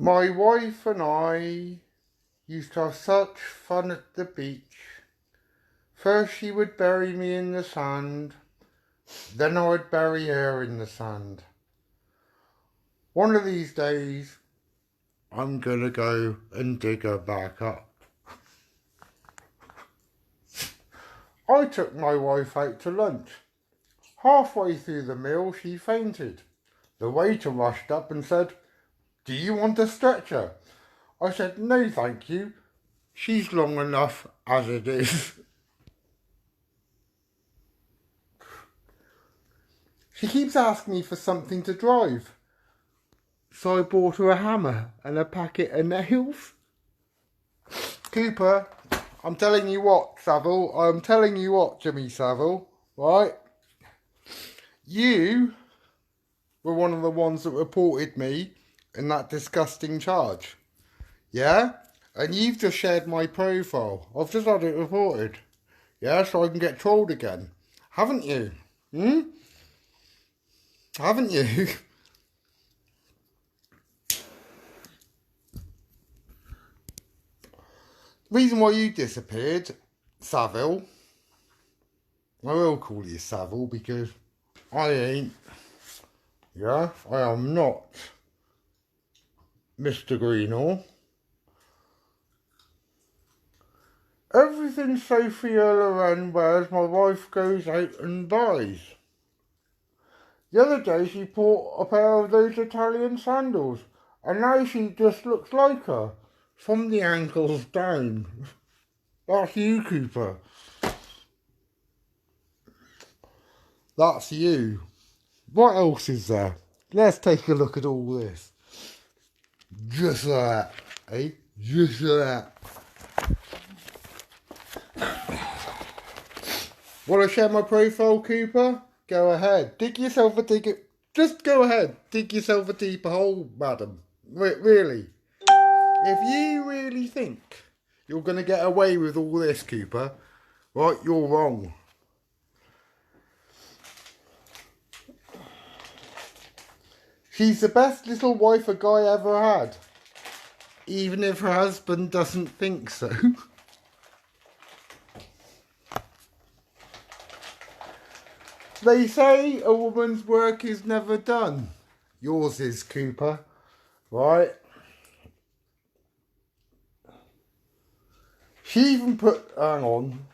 My wife and I used to have such fun at the beach. First she would bury me in the sand, then I would bury her in the sand. One of these days, I'm gonna go and dig her back up. I took my wife out to lunch. Halfway through the meal, she fainted. The waiter rushed up and said, "Do you want a stretcher?" I said, "No, thank you. She's long enough as it is." She keeps asking me for something to drive. So I bought her a hammer and a packet of nails. Cooper, I'm telling you what, Savile. I'm telling you what, Jimmy Savile. Right? You were one of the ones that reported me in that disgusting charge. Yeah? And you've just shared my profile. I've just had it reported. Yeah, so I can get trolled again. Haven't you? Haven't you? The reason why you disappeared, Savile, I will call you Savile because I ain't, yeah, I am not Mr. Greenall. Everything Sophia Loren wears, my wife goes out and buys. The other day she bought a pair of those Italian sandals, and now she just looks like her, from the ankles down. That's you, Cooper. That's you. What else is there? Let's take a look at all this. Just like that, eh? Just like that. Want to share my profile, Cooper? Go ahead. Dig yourself a deeper... Just go ahead. Dig yourself a deeper hole, madam. Really. If you really think you're going to get away with all this, Cooper, right, you're wrong. She's the best little wife a guy ever had. Even if her husband doesn't think so. They say a woman's work is never done. Yours is, Cooper. Right? She even put... Hang on.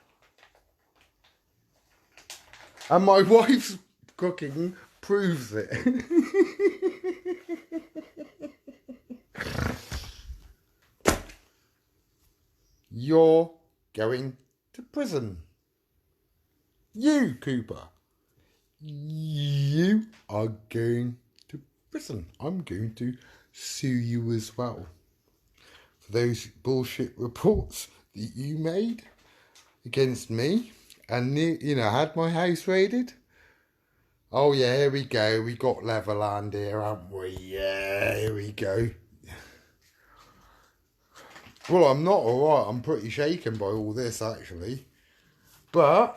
And my wife's cooking proves it. You're going to prison. You, Cooper. You are going to prison. I'm going to sue you as well. For those bullshit reports that you made against me and, had my house raided. Oh yeah, here we go. We got Leverland here, haven't we? Yeah, here we go. Well, I'm not alright. I'm pretty shaken by all this, actually. But...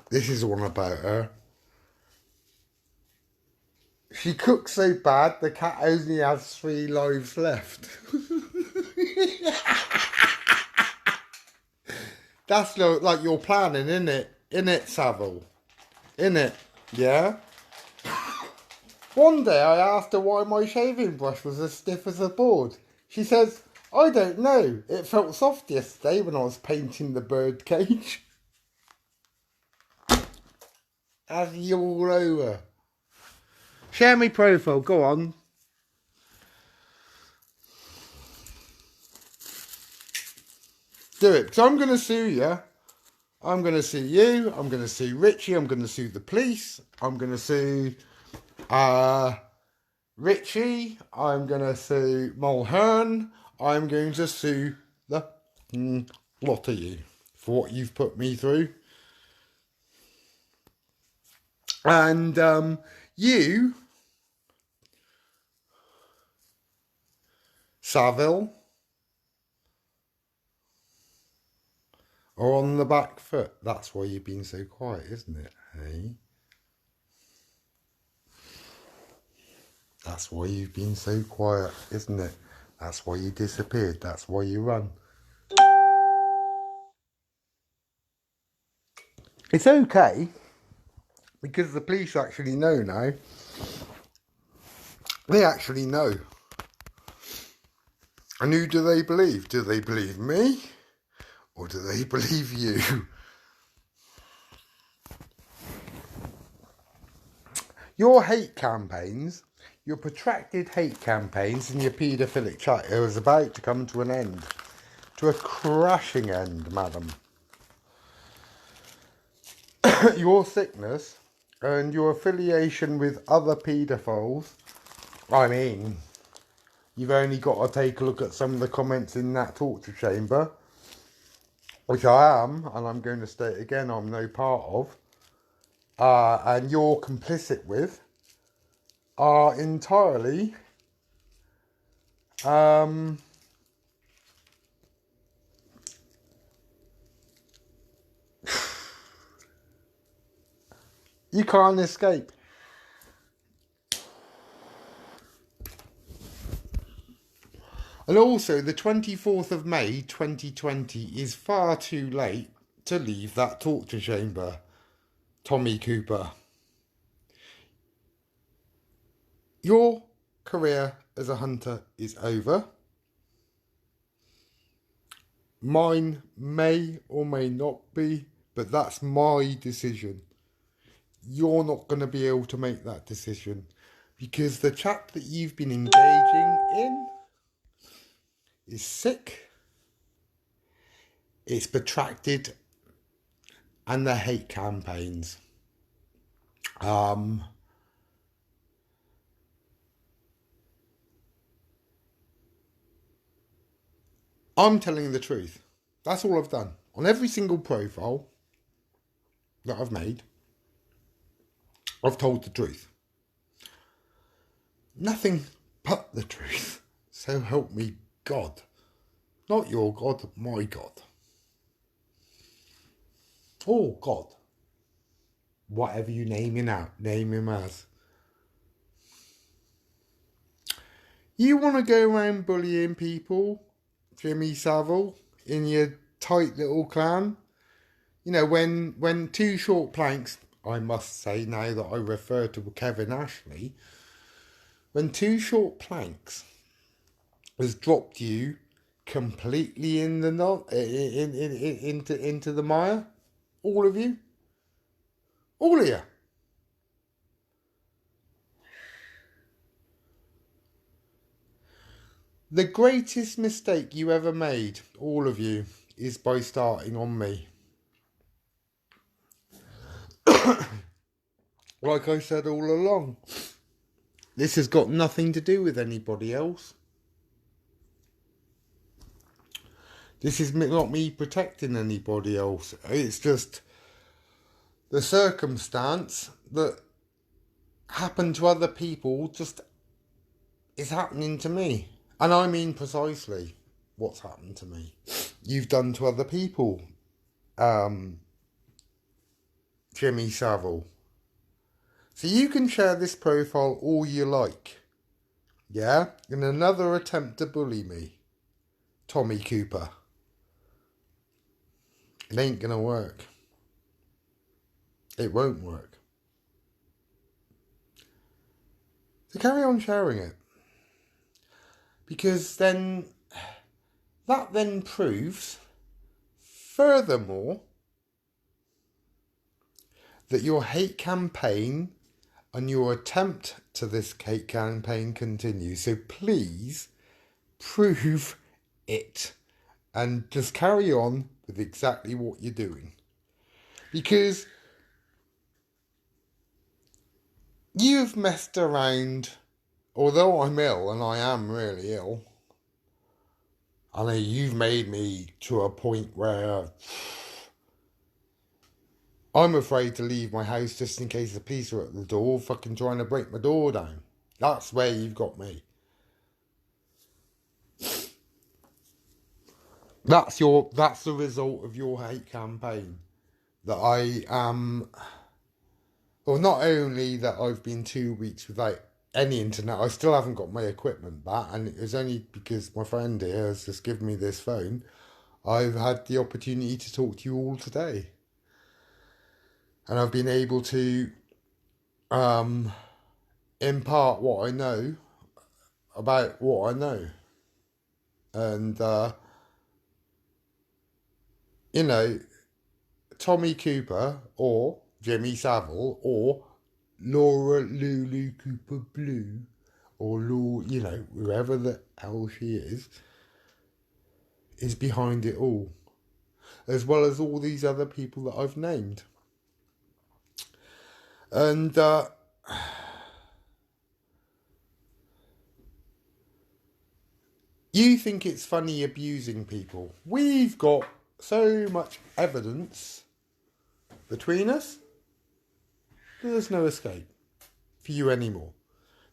this is one about her. She cooks so bad, the cat only has 3 lives left. That's like your planning, isn't it? Innit, Savile? Innit? Yeah? One day I asked her why my shaving brush was as stiff as a board. She says, "I don't know. It felt soft yesterday when I was painting the bird cage." As you all over. Share my profile, go on. Do it, because I'm going to sue you. I'm going to sue you. I'm going to sue Richie. I'm going to sue the police. I'm going to sue Richie. I'm going to sue Mulhern. I'm going to sue the lot of you for what you've put me through. And you, Savile, are on the back foot. That's why you've been so quiet, isn't it? Hey? That's why you've been so quiet, isn't it? That's why you disappeared. That's why you run. It's okay, because the police actually know now. They actually know. And who do they believe? Do they believe me? Or do they believe you? Your hate campaigns, your protracted hate campaigns and your paedophilic chat is about to come to an end. To a crashing end, madam. Your sickness and your affiliation with other paedophiles, I mean, you've only got to take a look at some of the comments in that torture chamber, which I am, and I'm going to state again, I'm no part of, and you're complicit with, are entirely you can't escape. And also, the 24th of May 2020 is far too late to leave that torture chamber, Tommy Cooper. Your career as a hunter is over. Mine may or may not be, but that's my decision. You're not going to be able to make that decision, because the chat that you've been engaging in is sick, it's protracted, and the hate campaigns. I'm telling the truth. That's all I've done. On every single profile that I've made, I've told the truth. Nothing but the truth. So help me God. Not your God, my God. Oh God. Whatever you name him as. You want to go around bullying people, Jimmy Savile, in your tight little clan? You know, when Two Short Planks, I must say now that I refer to Kevin Ashley, when Two Short Planks has dropped you completely in the into the mire, all of you, all of you. The greatest mistake you ever made, all of you, is by starting on me. Like I said all along, this has got nothing to do with anybody else. This is not me protecting anybody else. It's just the circumstance that happened to other people just is happening to me. And I mean precisely what's happened to me. You've done to other people, Jimmy Savile. So you can share this profile all you like. Yeah? In another attempt to bully me, Tommy Cooper. It ain't gonna work. It won't work. So carry on sharing it. Because then, that then proves, furthermore, that your hate campaign and your attempt to this hate campaign continues. So please, prove it. And just carry on with exactly what you're doing. Because you've messed around, although I'm ill, and I am really ill. I know you've made me to a point where I'm afraid to leave my house just in case the police are at the door fucking trying to break my door down. That's where you've got me. That's the result of your hate campaign. That I am, well, not only that I've been 2 weeks without any internet, I still haven't got my equipment back, and it was only because my friend here has just given me this phone. I've had the opportunity to talk to you all today, and I've been able to impart what I know about what I know, and you know, Tommy Cooper or Jimmy Savile or Laura Lulu Cooper Blue or whoever the hell she is behind it all, as well as all these other people that I've named. And you think it's funny abusing people. We've got so much evidence between us that there's no escape for you anymore.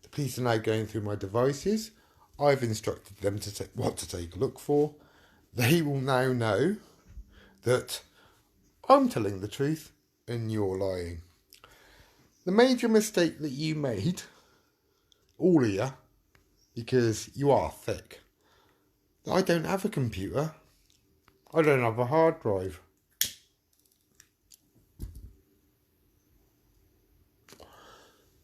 The police are now going through my devices. I've instructed them to what to take a look for. They will now know that I'm telling the truth and you're lying. The major mistake that you made, all of you, because you are thick, I don't have a computer. I don't have a hard drive.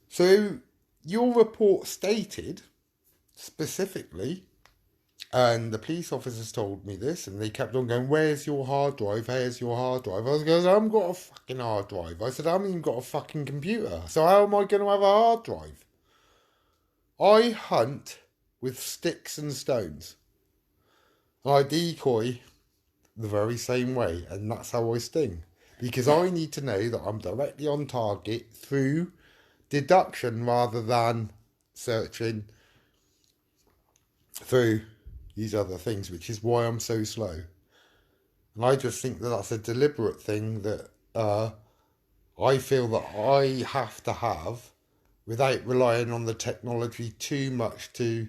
So your report stated specifically, and the police officers told me this, and they kept on going, where's your hard drive? Where's your hard drive? I was going, I haven't got a fucking hard drive. I said, I haven't even got a fucking computer. So how am I going to have a hard drive? I hunt with sticks and stones. I decoy the very same way, and that's how I sting. Because I need to know that I'm directly on target through deduction rather than searching through these other things, which is why I'm so slow. And I just think that that's a deliberate thing that I feel that I have to have without relying on the technology too much to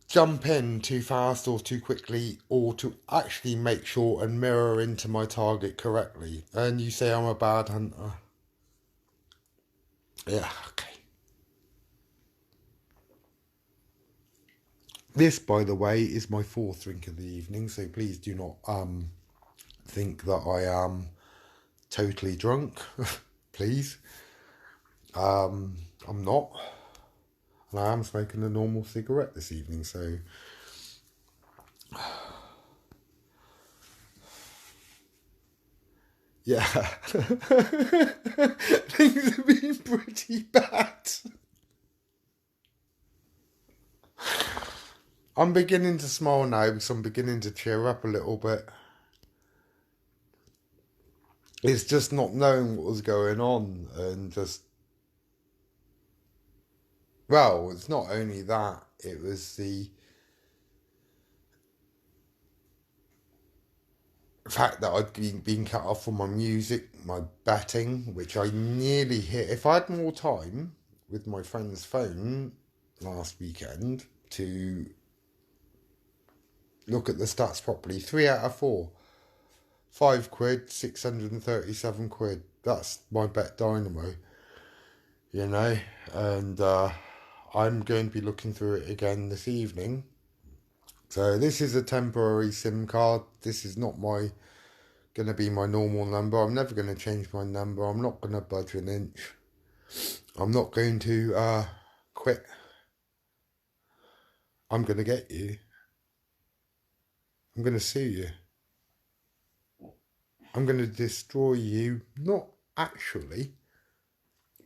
jump in too fast or too quickly, or to actually make sure and mirror into my target correctly. And you say I'm a bad hunter. Yeah, okay. This, by the way, is my fourth drink of the evening, so please do not think that I am totally drunk. Please. I'm not. And I am smoking a normal cigarette this evening, so yeah. Things have been pretty bad. I'm beginning to smile now because I'm beginning to cheer up a little bit. It's just not knowing what was going on and just... Well, it's not only that, it was the fact that I'd been cut off from my music, my betting, which I nearly hit. If I had more time with my friend's phone last weekend to look at the stats properly, 3 out of 4. £5, 637 quid. That's my bet dynamo, you know, and I'm going to be looking through it again this evening. So this is a temporary SIM card. This is not going to be my normal number. I'm never going to change my number. I'm not going to budge an inch. I'm not going to quit. I'm going to get you. I'm going to sue you. I'm going to destroy you, not actually,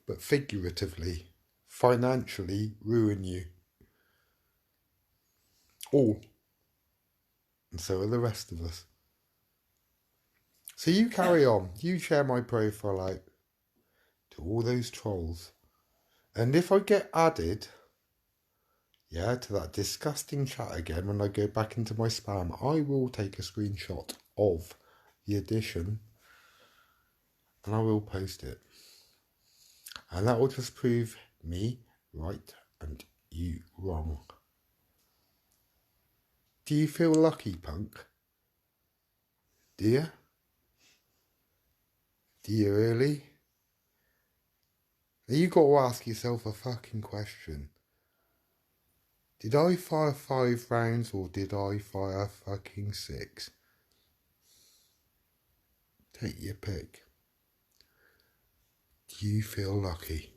but figuratively, financially ruin you. All. And so are the rest of us. So you carry on. You share my profile out to all those trolls. And if I get added, to that disgusting chat again when I go back into my spam, I will take a screenshot of the addition and I will post it. And that will just prove me right and you wrong. Do you feel lucky, punk? Do you? Do you really? Now you got to ask yourself a fucking question. Did I fire 5 rounds or did I fire fucking 6? Take your pick. Do you feel lucky?